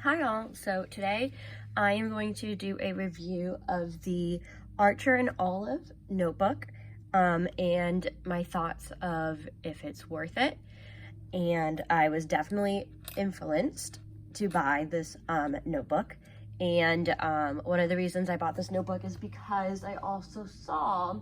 Hi all, so today I am going to do a review of the Archer and Olive notebook and my thoughts of if it's worth it. And I was definitely influenced to buy this notebook. And one of the reasons I bought this notebook is because I also saw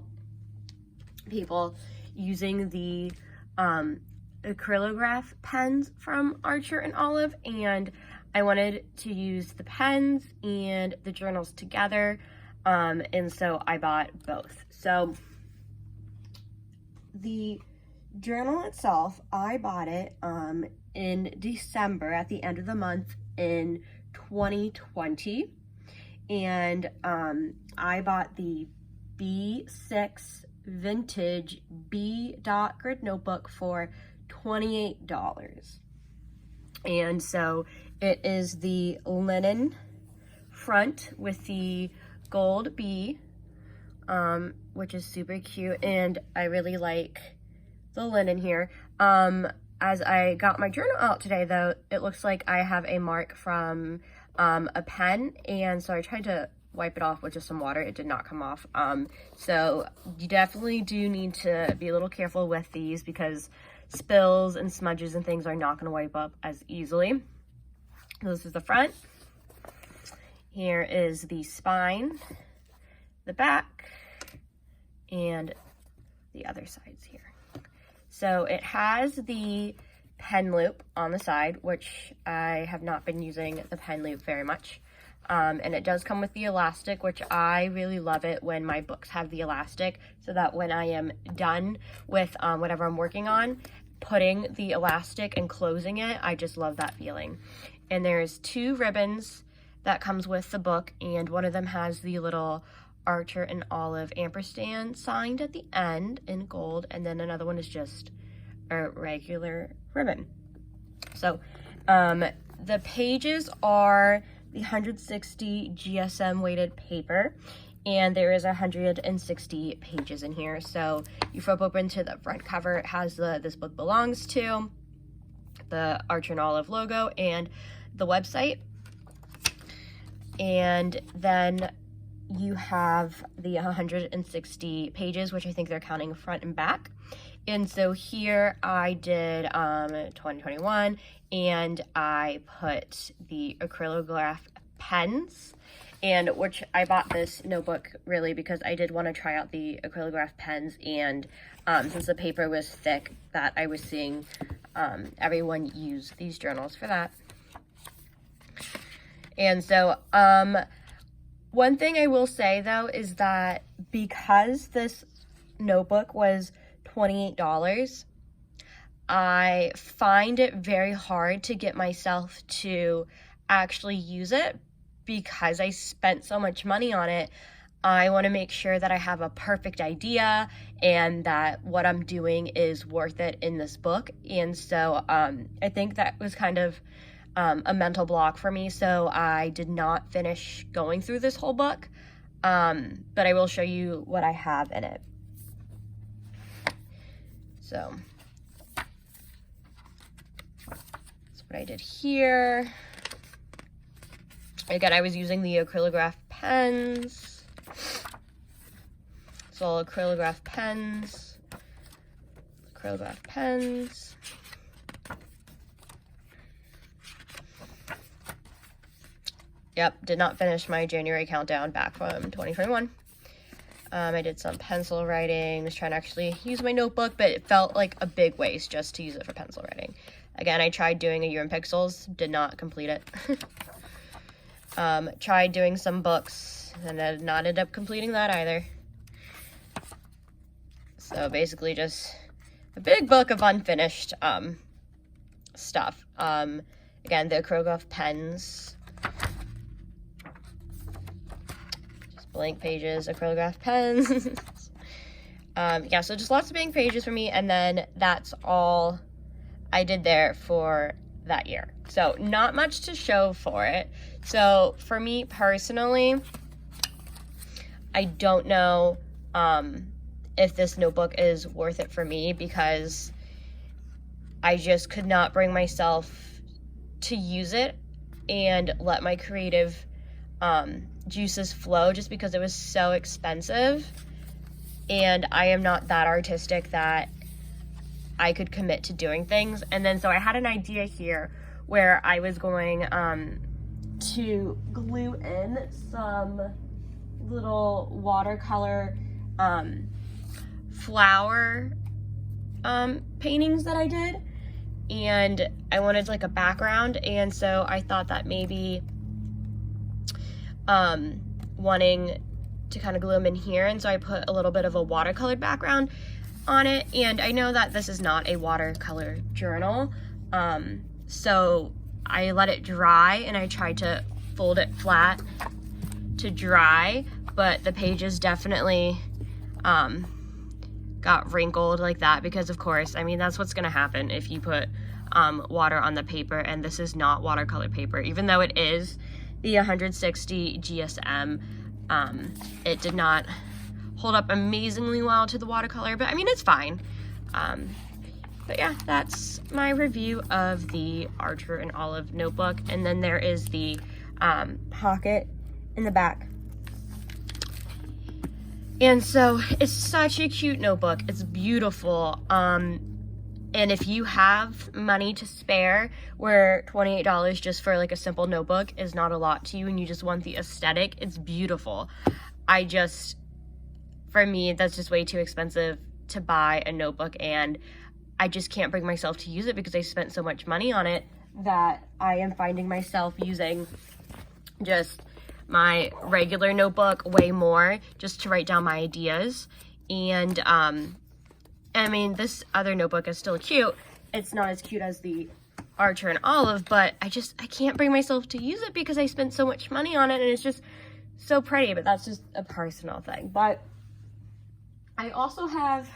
people using the Acrylograph pens from Archer and Olive, and I wanted to use the pens and the journals together, and so I bought both. So the journal itself, I bought it in December, at the end of the month in 2020, and I bought the B6 vintage B dot grid notebook for $28. And so it is the linen front with the gold B, which is super cute, and I really like the linen here. As I got my journal out today, though, it looks like I have a mark from a pen, and so I tried to wipe it off with just some water. It did not come off. So you definitely do need to be a little careful with these, because spills and smudges and things are not going to wipe up as easily. This is the front. Here is the spine, the back, and the other sides here. So it has the pen loop on the side, which I have not been using the pen loop very much. And it does come with the elastic, which I really love it when my books have the elastic, so that when I am done with whatever I'm working on, putting the elastic and closing it, I just love that feeling. And there's two ribbons that comes with the book, and one of them has the little Archer and Olive ampersand signed at the end in gold, and then another one is just a regular ribbon. So the pages are the 160 GSM weighted paper, and there is 160 pages in here. So you flip open to the front cover. It has the "This Book Belongs To," the Archer and Olive logo, and the website. And then you have the 160 pages, which I think they're counting front and back. And so here I did 2021, and I put the Acrylograph pens, and which I bought this notebook really because I did want to try out the Acrylograph pens, and since the paper was thick, that I was seeing everyone use these journals for that. And so one thing I will say though is that because this notebook was $28, I find it very hard to get myself to actually use it because I spent so much money on it. I want to make sure that I have a perfect idea and that what I'm doing is worth it in this book. And so I think that was kind of a mental block for me, so I did not finish going through this whole book, but I will show you what I have in it. So that's what I did here. Again, I was using the Acrylograph pens. So Acrylograph pens. Acrylograph pens. Yep, did not finish my January countdown back from 2021. I did some pencil writing, was trying to actually use my notebook, but it felt like a big waste just to use it for pencil writing. Again, I tried doing a year in pixels, did not complete it. Tried doing some books, and I did not end up completing that either. So basically just a big book of unfinished stuff. Again, the Acrylograph pens. Blank pages, Acrylograph pens. Yeah, so just lots of blank pages for me, and then that's all I did there for that year. So not much to show for it. So for me personally, I don't know if this notebook is worth it for me, because I just could not bring myself to use it and let my creative juices flow, just because it was so expensive, and I am not that artistic that I could commit to doing things. And then so I had an idea here where I was going to glue in some little watercolor flower paintings that I did, and I wanted like a background, and so I thought that maybe wanting to kind of glue them in here, and so I put a little bit of a watercolored background on it. And I know that this is not a watercolor journal, so I let it dry and I tried to fold it flat to dry, but the pages definitely got wrinkled like that, because of course, I mean, that's what's gonna happen if you put water on the paper, and this is not watercolor paper. Even though it is the 160 GSM, it did not hold up amazingly well to the watercolor, but I mean, it's fine. But yeah, that's my review of the Archer and Olive notebook. And then there is the pocket in the back. And so it's such a cute notebook. It's beautiful. And if you have money to spare, where $28 just for like a simple notebook is not a lot to you, and you just want the aesthetic, it's beautiful. For me, that's just way too expensive to buy a notebook, and I just can't bring myself to use it because I spent so much money on it that I am finding myself using just my regular notebook way more just to write down my ideas. And I mean, this other notebook is still cute. It's not as cute as the Archer and Olive, but I can't bring myself to use it because I spent so much money on it, and it's just so pretty. But that's just a personal thing. But I also have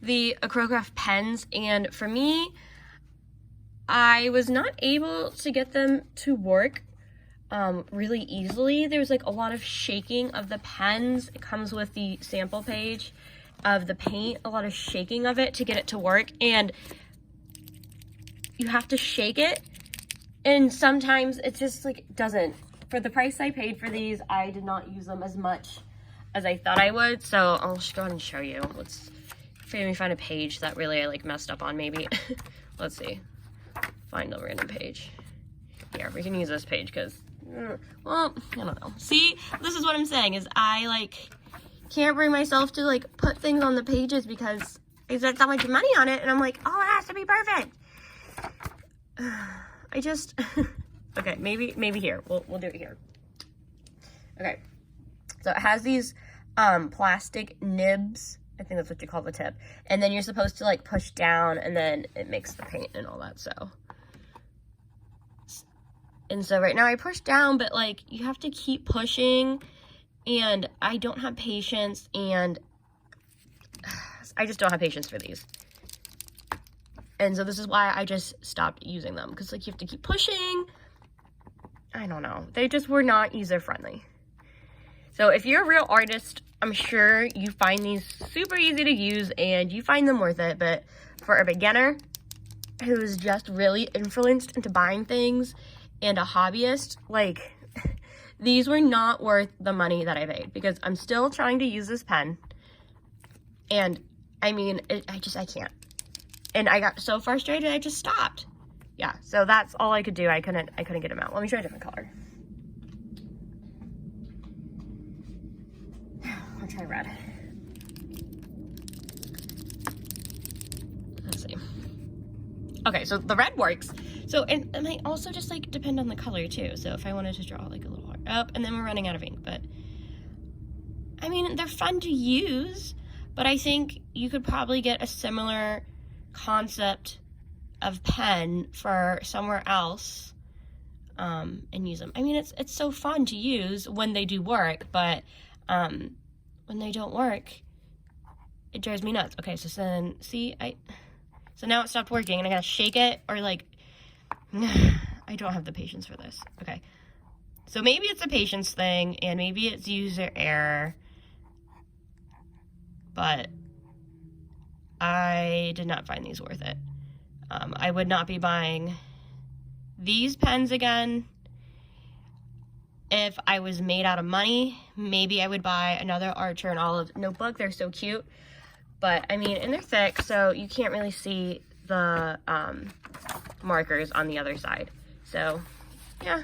the Acrylograph pens, and for me, I was not able to get them to work really easily. There's like a lot of shaking of the pens. It comes with the sample page of the paint, a lot of shaking of it to get it to work, and you have to shake it, and sometimes it just like doesn't. For the price I paid for these, I did not use them as much as I thought I would, so I'll just go ahead and show you. Let's maybe find a page that really I like messed up on, maybe. Let's see, find a random page. Here, we can use this page because, well, I don't know. See, this is what I'm saying, is I like can't bring myself to like put things on the pages because I spent so much money on it, and I'm like, oh, it has to be perfect. I just okay, maybe here. We'll do it here. Okay, so it has these plastic nibs. I think that's what you call the tip. And then you're supposed to like push down, and then it makes the paint and all that. So right now I push down, but like you have to keep pushing, and I don't have patience, and I just don't have patience for these. And so this is why I just stopped using them, because like you have to keep pushing. I don't know. They just were not user friendly. So if you're a real artist, I'm sure you find these super easy to use and you find them worth it. But for a beginner who's just really influenced into buying things and a hobbyist, like these were not worth the money that I paid, because I'm still trying to use this pen. And I mean, I can't. And I got so frustrated, I just stopped. Yeah, so that's all I could do. I couldn't get them out. Let me try a different color. I'll try red. Let's see. Okay, so the red works. So, and I also just like depend on the color too. So if I wanted to draw like a little heart up, and then we're running out of ink, but I mean, they're fun to use, but I think you could probably get a similar concept of pen for somewhere else and use them. I mean, it's so fun to use when they do work, but when they don't work, it drives me nuts. Okay, so then see, so now it stopped working, and I gotta shake it, or like I don't have the patience for this. Okay, so maybe it's a patience thing, and maybe it's user error, but I did not find these worth it. I would not be buying These pens again, if I was made out of money, maybe I would buy another Archer and Olive notebook. They're so cute. But, I mean, and they're thick, so you can't really see the markers on the other side. So, yeah.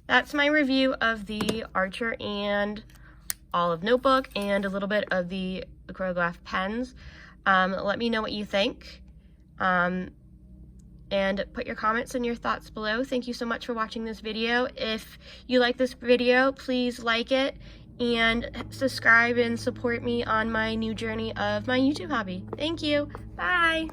That's my review of the Archer and Olive notebook and a little bit of the Acrylograph pens. Let me know what you think. And put your comments and your thoughts below. Thank you so much for watching this video. If you like this video, please like it and subscribe and support me on my new journey of my YouTube hobby. Thank you. Bye.